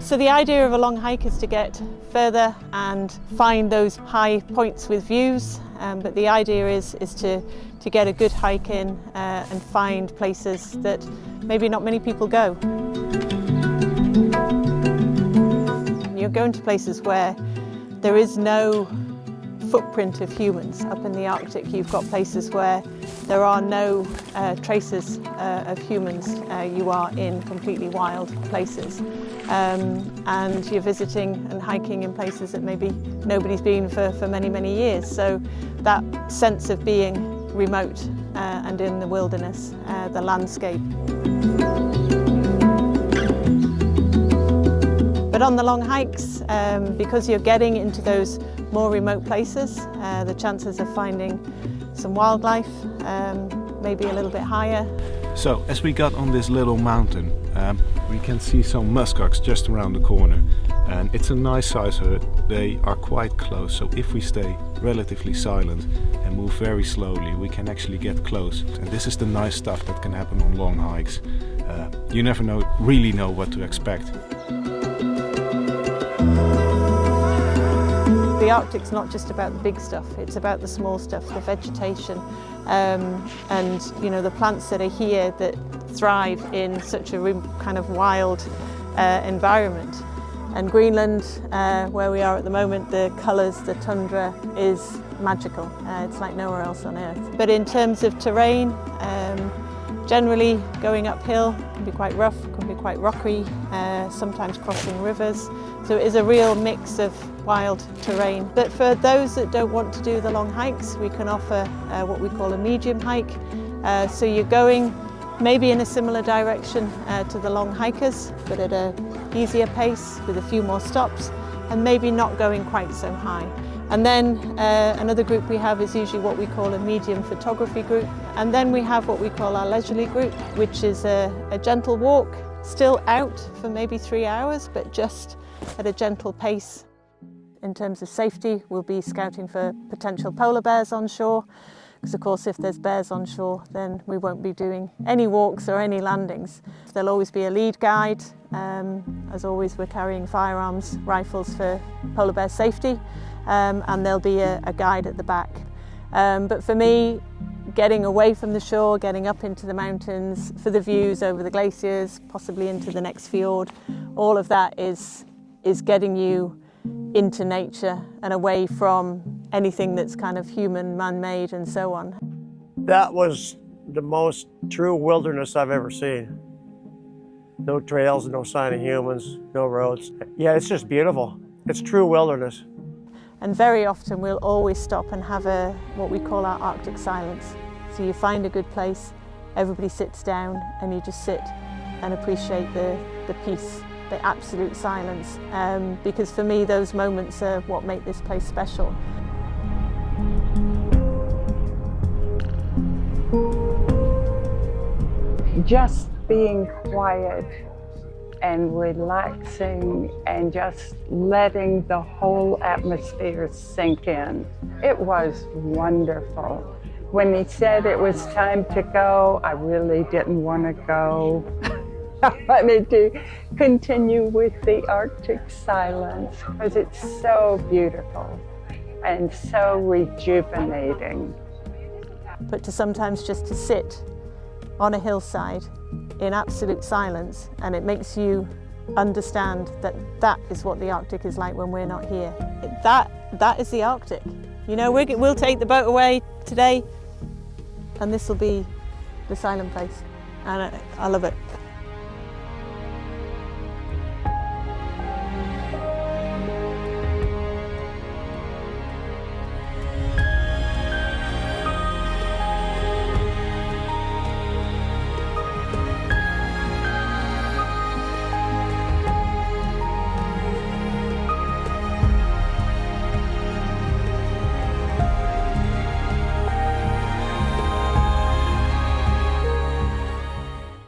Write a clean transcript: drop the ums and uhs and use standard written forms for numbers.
So the idea of a long hike is to get further and find those high points with views, but the idea is to get a good hike in and find places that maybe not many people go. You're going to places where there is no footprint of humans. Up in the Arctic, you've got places where there are no traces of humans. You are in completely wild places. And you're visiting and hiking in places that maybe nobody's been for many, many years. So that sense of being remote and in the wilderness, the landscape. But on the long hikes, because you're getting into those more remote places, the chances of finding some wildlife maybe a little bit higher. So as we got on this little mountain, we can see some muskox just around the corner, and it's a nice size herd. They are quite close, so if we stay relatively silent and move very slowly, we can actually get close. And this is the nice stuff that can happen on long hikes. You never really know what to expect. The Arctic's not just about the big stuff, it's about the small stuff, the vegetation, and the plants that are here that thrive in such a kind of wild environment. And Greenland, where we are at the moment, the colours, the tundra is magical. It's like nowhere else on Earth. But in terms of terrain, generally going uphill can be quite rough, can be quite rocky, sometimes crossing rivers. So it is a real mix of wild terrain. But for those that don't want to do the long hikes, we can offer what we call a medium hike. So you're going maybe in a similar direction to the long hikers, but at an easier pace with a few more stops, and maybe not going quite so high. And then another group we have is usually what we call a medium photography group. And then we have what we call our leisurely group, which is a gentle walk, still out for maybe 3 hours, but just at a gentle pace. In terms of safety, we'll be scouting for potential polar bears on shore, because of course if there's bears on shore, then we won't be doing any walks or any landings. There'll always be a lead guide. As always, we're carrying firearms, rifles for polar bear safety. And there'll be a guide at the back. But for me, getting away from the shore, getting up into the mountains for the views over the glaciers, possibly into the next fjord, all of that is getting you into nature and away from anything that's kind of human, man-made and so on. That was the most true wilderness I've ever seen. No trails, no sign of humans, no roads. Yeah, it's just beautiful. It's true wilderness. And very often we'll always stop and have what we call our Arctic silence. So you find a good place, everybody sits down, and you just sit and appreciate the peace, the absolute silence. Because for me, those moments are what make this place special. Just being quiet and relaxing and just letting the whole atmosphere sink in. It was wonderful. When he said it was time to go, I really didn't want to go. I wanted to continue with the Arctic silence because it's so beautiful and so rejuvenating. But to sometimes just to sit on a hillside in absolute silence, and it makes you understand that that is what the Arctic is like when we're not here. That is the Arctic. You know, we'll take the boat away today, and this will be the silent place, and I love it.